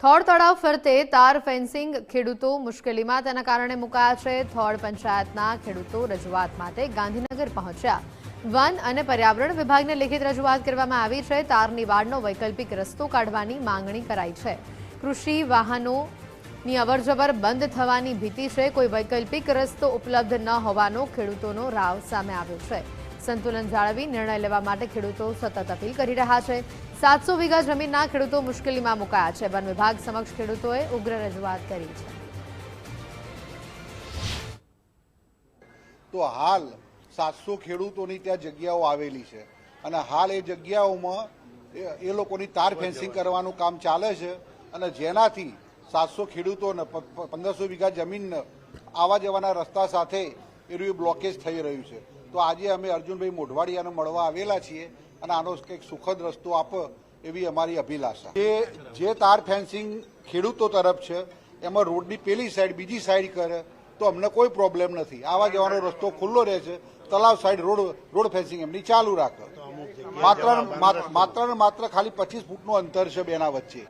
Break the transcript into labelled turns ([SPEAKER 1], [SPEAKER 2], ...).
[SPEAKER 1] થોડ તળાવ ફરતે તાર ફેન્સિંગ ખેડૂતો મુશ્કેલીમાં તેના કારણે મુકાયા છે। થોડ પંચાયતના ખેડૂતો રજૂઆત માટે ગાંધીનગર પહોંચ્યા। વન અને પર્યાવરણ વિભાગને લેખિત રજૂઆત કરવામાં આવી છે। તારની વાડનો વૈકલ્પિક રસ્તો કાઢવાની માંગણી કરાઈ છે। કૃષિ વાહનોની અવરજવર બંધ થવાની ભીતિ છે। કોઈ વૈકલ્પિક રસ્તો ઉપલબ્ધ ન હોવાનો ખેડૂતોનો રાવ સામે આવ્યો છે। સંતુલન જાળવી નિર્ણય લેવા માટે ખેડૂતો સતત અપીલ કરી રહ્યા છે। 700 વીઘા જમીનના ખેડૂતો મુશ્કેલીમાં મુકાયા છે। વન વિભાગ સમક્ષ ખેડૂતોએ ઉગ્ર રજૂઆત કરી છે।
[SPEAKER 2] તો હાલ 700 ખેડૂતોની ત્યાં જગ્યાઓ આવેલી છે અને હાલ એ જગ્યાઓમાં એ લોકોની તાર ફેન્સિંગ કરવાનું કામ ચાલે છે અને જેનાથી 700 ખેડૂતોને 1500 વીઘા જમીન આવવા જવાના રસ્તા સાથે એનું બ્લોકેજ થઈ રહ્યું છે। તો આજે અમે અર્જુનભાઈ મોઢવાડિયાને મળવા આવેલા છીએ અને આનો કંઈક સુખદ રસ્તો આપે એવી અમારી અભિલાષા। જે તાર ફેન્સિંગ ખેડૂતો તરફ છે એમાં રોડની પેલી સાઈડ બીજી સાઈડ કરે તો અમને કોઈ પ્રોબ્લેમ નથી। આવવા જવાનો રસ્તો ખુલ્લો રહે છે। તલાવ સાઈડ રોડ ફેન્સિંગ એમની ચાલુ રાખે। માત્ર ખાલી 25 ફૂટનું અંતર છે બેના વચ્ચે।